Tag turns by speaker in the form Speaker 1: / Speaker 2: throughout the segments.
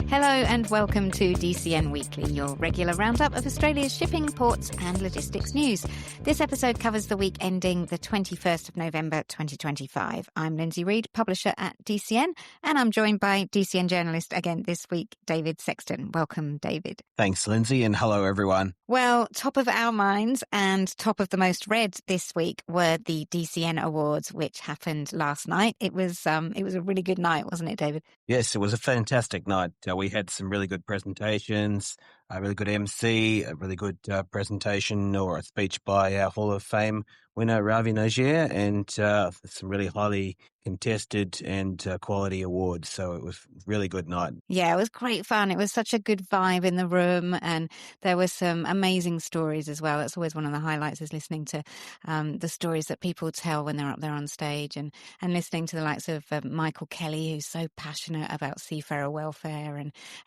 Speaker 1: Hello and welcome to DCN Weekly, your regular roundup of Australia's shipping, ports and logistics news. This episode covers the week ending the 21st of November 2025. I'm Lindsey Reed, publisher at DCN, and I'm joined by DCN journalist again this week, David Sexton. Welcome, David.
Speaker 2: Thanks, Lindsay, and hello, everyone.
Speaker 1: Well, top of our minds and top of the most read this week were the DCN Awards, which happened last night. It was a really good night, wasn't it, David?
Speaker 2: Yes, it was a fantastic night. We had some really good presentations, a really good MC, a really good presentation or a speech by our Hall of Fame winner, Ravi Nagier, and some really highly contested and quality awards. So it was a really good night.
Speaker 1: Yeah, it was great fun. It was such a good vibe in the room, and there were some amazing stories as well. That's always one of the highlights, is listening to the stories that people tell when they're up there on stage, and listening to the likes of Michael Kelly, who's so passionate about seafarer welfare,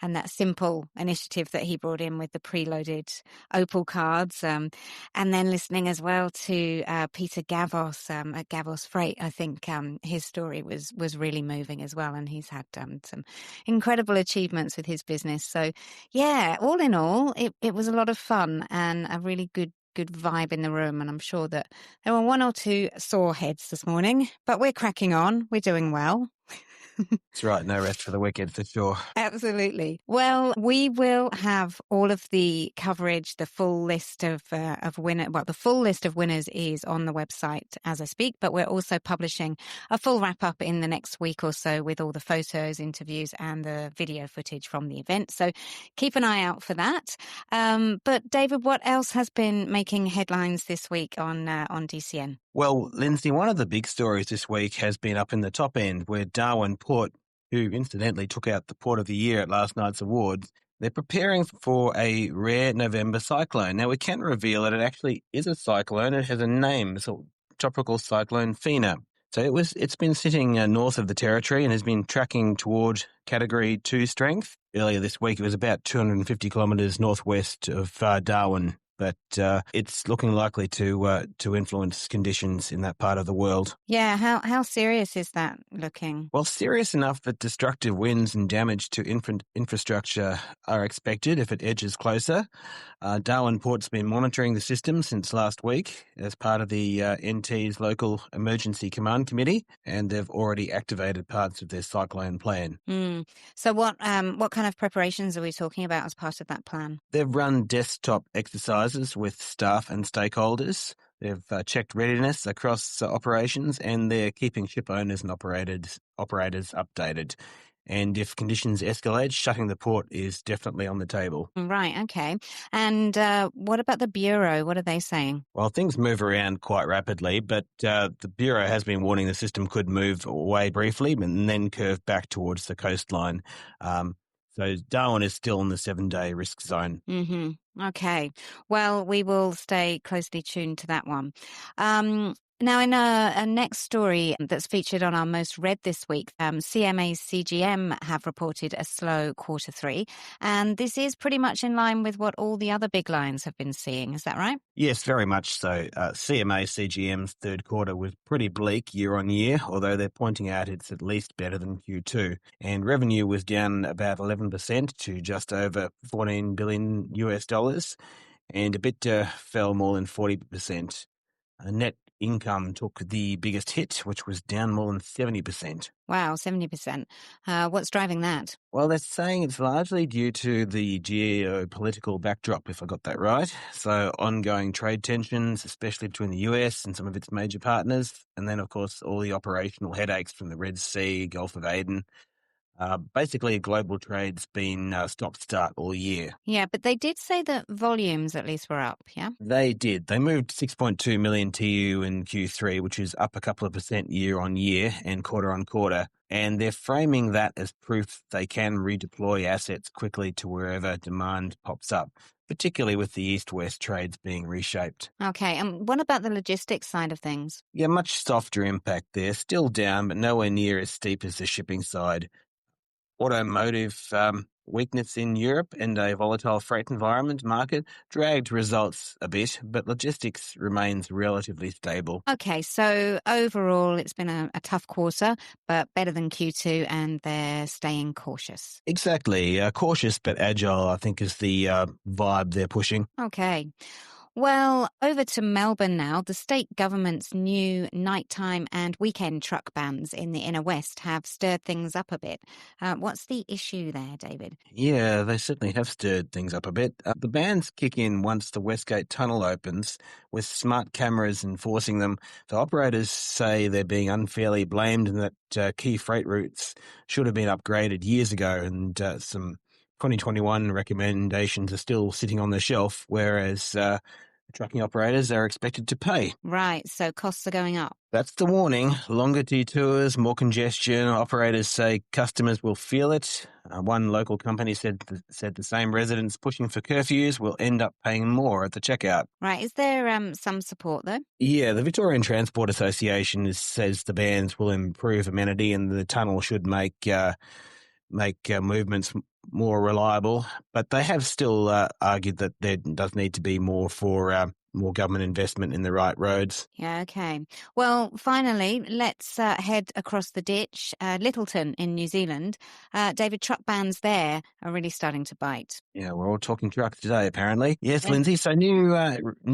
Speaker 1: and that simple initiative that he brought in with the preloaded Opal cards, and then listening as well to Peter Gavos at Gavos Freight. I think his story was really moving as well, and he's had some incredible achievements with his business. So yeah, all in all, it was a lot of fun and a really good vibe in the room, and I'm sure that there were one or two sore heads this morning, but we're cracking on. We're doing well.
Speaker 2: That's right. No rest for the wicked, for sure.
Speaker 1: Absolutely. Well, we will have all of the coverage, the full list of winners. Well, the full list of winners is on the website as I speak, but we're also publishing a full wrap up in the next week or so with all the photos, interviews, and the video footage from the event. So keep an eye out for that. But David, what else has been making headlines this week on DCN?
Speaker 2: Well, Lindsay, one of the big stories this week has been up in the top end, where Darwin Port, who incidentally took out the Port of the Year at last night's awards, they're preparing for a rare November cyclone. Now, we can reveal that it actually is a cyclone. It has a name, so Tropical Cyclone Finas. So it's been sitting north of the territory and has been tracking toward Category 2 strength. Earlier this week, it was about 250 kilometres northwest of Darwin. But it's looking likely to influence conditions in that part of the world.
Speaker 1: Yeah, how serious is that looking?
Speaker 2: Well, serious enough that destructive winds and damage to infrastructure are expected if it edges closer. Darwin Port's been monitoring the system since last week as part of the NT's local emergency command committee, and they've already activated parts of their cyclone plan.
Speaker 1: So what kind of preparations are we talking about as part of that plan?
Speaker 2: They've run desktop exercises with staff and stakeholders. They've checked readiness across operations, and they're keeping ship owners and operators updated. And if conditions escalate, shutting the port is definitely on the table.
Speaker 1: Right, okay. And what about the Bureau? What are they saying?
Speaker 2: Well, things move around quite rapidly, but the Bureau has been warning the system could move away briefly and then curve back towards the coastline. So Darwin is still in the 7-day risk zone.
Speaker 1: Mm-hmm. Okay. Well, we will stay closely tuned to that one. Now, in a next story that's featured on our most read this week, CMA CGM have reported a slow Q3, and this is pretty much in line with what all the other big lines have been seeing. Is that right?
Speaker 2: Yes, very much so. CMA CGM's third quarter was pretty bleak year on year, although they're pointing out it's at least better than Q2. And revenue was down about 11% to just over $14 billion, and EBITDA fell more than 40%. Net income took the biggest hit, which was down more than 70%.
Speaker 1: Wow, 70%. What's driving that?
Speaker 2: Well, they're saying it's largely due to the geopolitical backdrop, if I got that right. So ongoing trade tensions, especially between the US and some of its major partners, and then, of course, all the operational headaches from the Red Sea, Gulf of Aden. Basically, global trade's been stop-start all year.
Speaker 1: Yeah, but they did say that volumes at least were up, yeah?
Speaker 2: They did. They moved 6.2 million TEU in Q3, which is up a couple of percent year on year and quarter on quarter. And they're framing that as proof they can redeploy assets quickly to wherever demand pops up, particularly with the east-west trades being reshaped.
Speaker 1: Okay, and what about the logistics side of things?
Speaker 2: Yeah, much softer impact there. Still down, but nowhere near as steep as the shipping side. Automotive Weakness in Europe and a volatile freight environment market dragged results a bit, but logistics remains relatively stable.
Speaker 1: Okay, so overall it's been a tough quarter, but better than Q2, and they're staying cautious.
Speaker 2: Exactly. Cautious but agile, I think, is the vibe they're pushing.
Speaker 1: Okay. Well, over to Melbourne now. The state government's new nighttime and weekend truck bans in the inner west have stirred things up a bit. What's the issue there, David?
Speaker 2: Yeah, they certainly have stirred things up a bit. The bans kick in once the Westgate Tunnel opens, with smart cameras enforcing them. The operators say they're being unfairly blamed and that key freight routes should have been upgraded years ago, and some 2021 recommendations are still sitting on the shelf, whereas trucking operators are expected to pay.
Speaker 1: Right, so costs are going up.
Speaker 2: That's the warning. Longer detours, more congestion. Operators say customers will feel it. One local company said the same residents pushing for curfews will end up paying more at the checkout.
Speaker 1: Right, is there some support though?
Speaker 2: Yeah, the Victorian Transport Association says the bans will improve amenity and the tunnel should make movements more reliable, but they have still argued that there does need to be more government investment in the right roads.
Speaker 1: Yeah, okay. Well, finally, let's head across the ditch. Lyttelton in New Zealand. David, truck bans there are really starting to bite.
Speaker 2: Yeah, we're all talking trucks today, apparently. Yes,
Speaker 1: Yeah.
Speaker 2: Lindsay. So new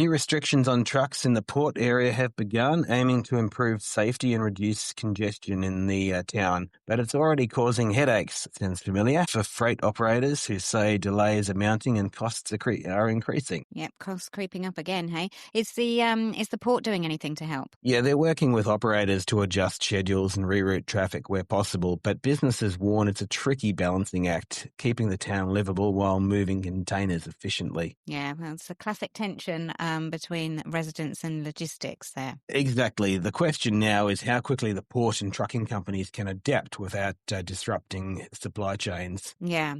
Speaker 2: restrictions on trucks in the port area have begun, aiming to improve safety and reduce congestion in the town. But it's already causing headaches. Sounds familiar for freight operators who say delays are mounting and costs are increasing.
Speaker 1: Yep, costs creeping up again. Hey, is the port doing anything to help?
Speaker 2: Yeah, they're working with operators to adjust schedules and reroute traffic where possible, but businesses warn it's a tricky balancing act, keeping the town livable while moving containers efficiently.
Speaker 1: Yeah, well, it's a classic tension between residents and logistics there.
Speaker 2: Exactly. The question now is how quickly the port and trucking companies can adapt without disrupting supply chains.
Speaker 1: Yeah.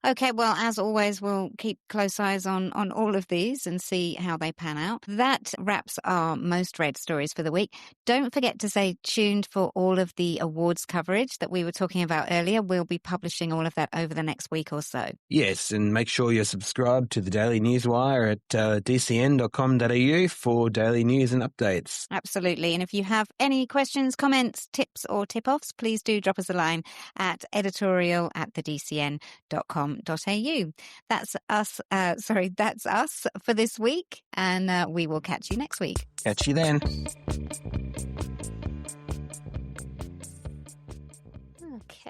Speaker 1: Okay, well, as always, we'll keep close eyes on all of these and see how they pan out. That wraps our most read stories for the week. Don't forget to stay tuned for all of the awards coverage that we were talking about earlier. We'll be publishing all of that over the next week or so.
Speaker 2: Yes, and make sure you're subscribed to the Daily Newswire at dcn.com.au for daily news and updates.
Speaker 1: Absolutely. And if you have any questions, comments, tips or tip-offs, please do drop us a line at editorial@thedcn.com.au. That's us. That's us for this week. And we will catch you next week.
Speaker 2: Catch you then.